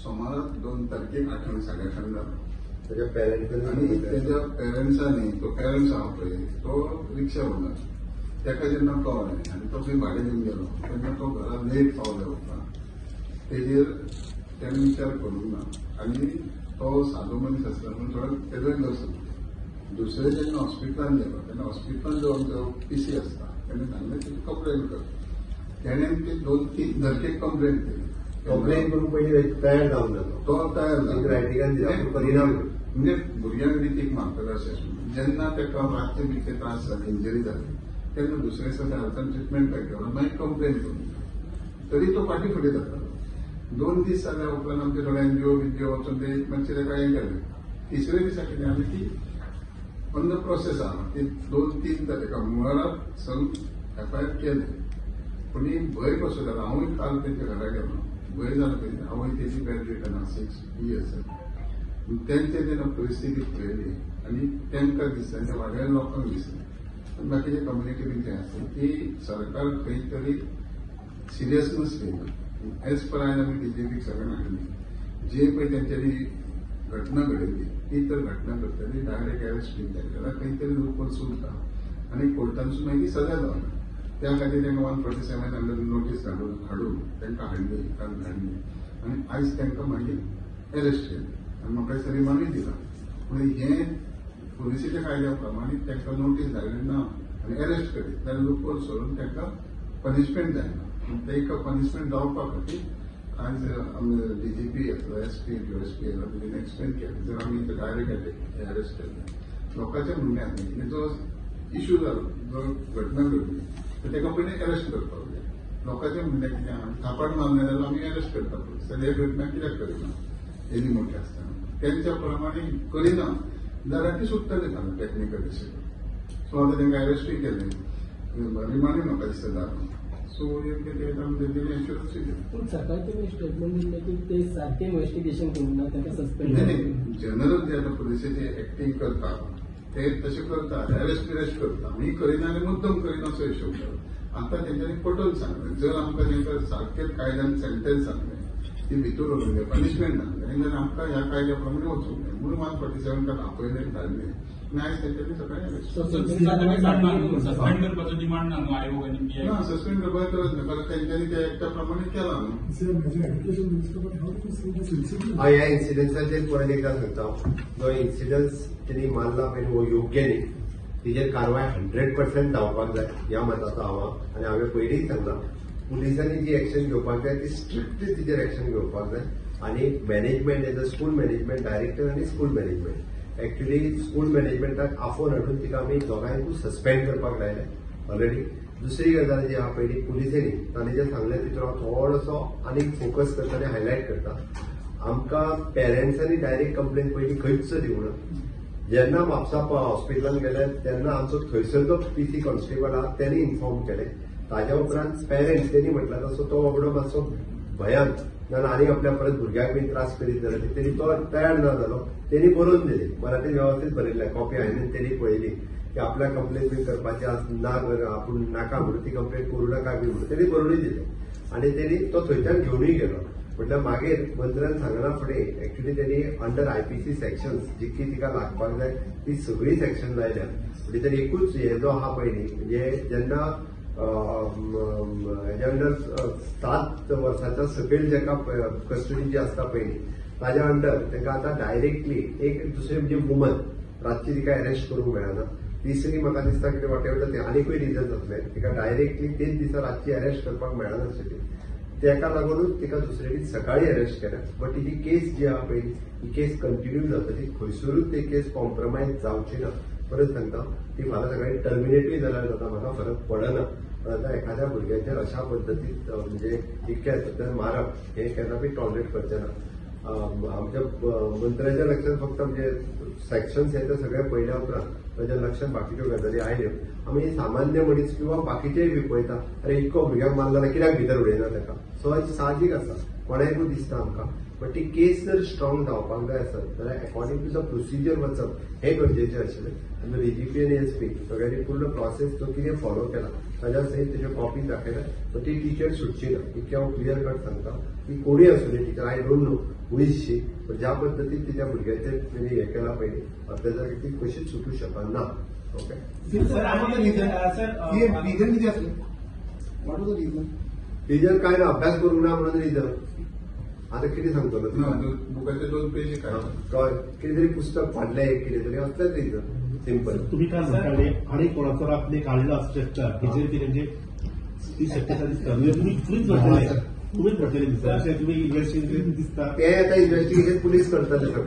सोमारात 2 तारखेक 8 8:30 जालो. त्याच्या पेरेंट्स आणि त्याच्या पेरेंट्सांनी तो पेरेंट्स आहा पळय तो रिक्षा ओनर त्याका जेन्ना कळ्ळें आनी तो खंय भाडें घेवन गेलो तेन्ना तो घरा लेट पावलो उपरांत तेजेर तेणें विचार करूंक ना आनी तो सादो मनीस आसता पूण थोडो तेजोय लक्ष दिता. दुसरे जेन्ना हॉस्पिटलांत गेलो तेन्ना हॉस्पिटलांत जो पीसी आसता तेणें सांगलें की कंप्लेन कर. तेणें ती 2-3 धरकेक कंप्लेन केली. कंप्लेन करून पयलीं तयार जावन जालो तो तयार जालो रायटिंगान दिला परिणाम म्हणजे भुरग्यांक रितीक मारतलो अशें जेन्ना ताका रातचे बितले त्रास जाले इंजरी जाली तेन्ना दुसरे दिसा हेल्थान ट्रिटमेंट केलो मागीर कंप्लेन करून तरी तो फाटी फुडें जातालो. 2 दीस जाल्या उपरांत आमचे थोडे एनजीओ बिनजीओ वचून ते मातशें ताका हें केलें. तिसरे दिसा कितें जालें की ऑन द प्रोसेस आहा ती 2-3 तारखेक मंगळाराक संक एफआयआर केले पूण ही भंय कसो जालो. हांवूय काल तेंच्या घरा गेलो भंय जालो पळय आवय तेजी बॅड रिटर्न 6 years तेंचे तेन्ना परिस्थिती पळयली आनी तेंकां दिसता त्या वाड्या लोकांक दिसता बाकीच्या कम्युनिटी बी तें आसता की सरकार खंय तरी सिरियसनस घेयना. एज पर आयन आमी बीजेपीक सगळ्यांक हाडली जे पळय तेंच्यांनी घटना घडयली ती तर घटना करतली डायरेक्ट अरेस्ट बी जाली जाल्यार खंय तरी लूपहोल सुटता आनी कोर्टानसून मागीर सजा जावना. त्या खातीर तांकां 147 अंडर नोटीस हाडून तांकां हाडली काल हाडली आनी आयज तांकां मागीर अरेस्ट केलें आनी म्हाका दिसता रिमांडूय दिला. पूण हे पुलिसेच्या कायद्या प्रमाणे तांकां नोटीस धाडली ना आनी अरेस्ट करीत जाल्यार लूपहोल सोडून तांकां पनिशमेंट जायना. तांकां पनिशमेंट जावपा खातीर आज आमी डीजीपी येतलो एसपी डीएसपी येयलो तेणें एक्सप्लेन केलें जर आमी डायरेक्ट अरेस्ट केलें लोकांच्या म्हणण्यात न्ही जो इश्यू जालो जो घटना घडली ताका पयलीं अरेस्ट करपाक जाय. लोकांचें म्हणणें कितें आहा थापट मारलें जाल्यार आमी अरेस्ट करपाक जाल्यार हे घटना कित्याक करिना एनी मोठी आसतना त्यांच्या प्रमाणे करिना जाल्यार ती सुट्टली ना टेक्निकल डिसिजन. सो आतां तांकां अरेस्टूय केलें रिमांडूय म्हाका दिसता जालो. सो योग्य ते तेणी एश्युरन्सूय दिलें. पूण सकाळी तुमी स्टेटमेंट दिल्लें की ते सारकें इन्व्हेस्टिगेशन करूंक ना ताका सस्पेंड जनरल जे आतां पुलिसेचे एक्टिंग करता ते तशें करता अरेस्ट करता आमी करिना आनी मुद्दम करिना असो हिशोब करता. आतां तेंच्यांनी पटोवन सांगलें जर आमकां तांकां सारकें कायद्यान सेंटेन्स सांगलें ती भितर वचूंक जाय पनिशमेंट सांगलें आनी जाल्यार आमकां ह्या कायद्या प्रमाणे वचूंक जाय म्हणून 147 ताका आपयलें धाडलें आनी आयज तेंच्यांनी सकाळीं सस्पेंड करपाचो डिमांड ना न्हू आयोगानी ना सस्पेंड करपाची गरज ना कारण तेंच्यांनी त्या एक्टा प्रमाणे केला न्हू. ह्या इन्सिडन्साचेर परत एकदा सांगता जो इन्सिडन्स त्यांनी मारला पळय वो योग्य न्ही तेजेर कारवाय 100% जावपाक जाय ह्या मताचो हांव आनी हांवें पयलींच सांगलां पुलिसांनी जी एक्शन घेवपाक जाय ती स्ट्रिक्टली तिचेर एक्शन घेवपाक जाय. आनी management as a school management director आनी स्कूल मॅनेजमेंट एक्चुअली स्कूल मॅनेजमेंटाक आफोन हाडून तिका आमी दोगांयकूय सस्पेंड करपाक लायलें ऑलरेडी. दुसरी गजाल जी आहा पयली पुलिसेनी ताणें जें सांगलें तितूर हांव थोडोसो आनीक फोकस करता आनी हायलायट करता. आमकां पेरंट्सांनी डायरेक्ट कंप्लेन पयलीं खंयच दिवं ना. जेन्ना म्हापसा हॉस्पिटलांत गेले तेन्ना आमचो थंयसरचो पीसी कॉन्स्टेबल आहा तेणी इन्फॉर्म केलें. ताज्या उपरांत पेरंट्स तेणी म्हटलं तसो तो बाबडो मातसो भयान जाल्यार आनीक आपल्या परत भुरग्याक बी त्रास करीत जाल्यार तेणी तो तयार ना जालो. तेणी बरोवन दिली मराठीत वेवस्थीत बरयल्लें कॉपी हांवें तेणी पळयली की आपल्या कंप्लेन बी करपाची आज ना आपूण नाका म्हणून ती कंप्लेन करूं नाका बी म्हणून तेणी बरोवनूय दिलें आनी तेणी तो थंयच्यान घेवनूय गेलो. म्हटल्यार मागीर मंत्र्यान सांगना फुडें एक्चुअली तेणी अंडर आयपीसी सेक्शन्स जितकी तिका लागपाक जाय ती सगळी सेक्शन लायल्या. म्हणजे तर एकूच हे जो आहा पळय न्ही म्हणजे जेन्ना हेज्या अंडर 7 वर्साच्या सकयल जेका कस्टडी जी आसता पळय न्ही ताज्या अंडर तांकां आतां डायरेक्टली एक दुसरी म्हणजे वुमन रातची तिका अरेस्ट करूंक मेळना. तिसरी म्हाका दिसता कितें वॉटेवर ते आनीकूय रिजन जातले तिका डायरेक्टली तेच दिसा रातची अरेस्ट करपाक मेळनाशिल्ली. तेका लागूनच तिका दुसरे दीस सकाळी अरेस्ट केल्या. बट तिची केस जी आहा पळय ही केस कंटिन्यू जातली खंयसरूच ती केस कॉम्प्रमायज जावची ना. परत सांगता ती फाल्यां सकाळी टर्मिनेटूय जाल्यार जाता म्हाका फरक पडना. पण आता एखाद्या भुरग्याचेर अशा पद्दतीन म्हणजे इतक्या सध्या मारप हे केन्ना बी टॉलरेट करचें ना. आमच्या मंत्र्याच्या लक्षात फक्त म्हणजे सेक्शन्स हे ते सगळे पळयल्या उपरांत ताच्या लक्षात बाकीच्यो गजाली आयल्यो. आमी सामान्य मनीस किंवा बाकीचेय बी पळयता अरे इतको भुरग्याक मारला जाल्यार कित्याक भितर उडयना ताका. सो साहजीक आसा कोणाकूय दिसता आमकां बट ती केस जर स्ट्रॉंग जावपाक जाय आसत जाल्यार अकॉर्डिंग टू द प्रोसिजर वचप हे गरजेचें आशिल्लें आनी डीजीपी आनी एसपी सगळ्यांनी पूर्ण प्रोसेस तो कितें फॉलो केला ताज्या सयत तेज्यो कॉपी दाखयल्या सो ती टिचर सुटची ना इतकें हांव क्लियर कट सांगता की कोणूय आसूं the teacher I don't know who is she पण ज्या पद्दतीन तिच्या भुरग्याचेर तेणी हें केलां पळय अत्याचार ती कशीच सुटूंक शकना ओके रिजन किती असलं what was the reason reason काय ना अभ्यास करूंक ना म्हणून रिजन आता किती सांगतलो बुकाचे 2 पेज काय कितें तरी पुस्तक फाडलें कितें तरी असलेंच रिजन सिंपल तुम्ही काय म्हणताले आणि कोणाचा आपले काढलेला स्ट्रक्चर हे जे म्हणजे ती शक्यता दिसतात म्हणजे तुम्हीच भरलेले दिसतात तुम्ही इन्व्हेस्टिगेशन दिसतात ते आता इन्व्हेस्टिगेशन पुलीस करतात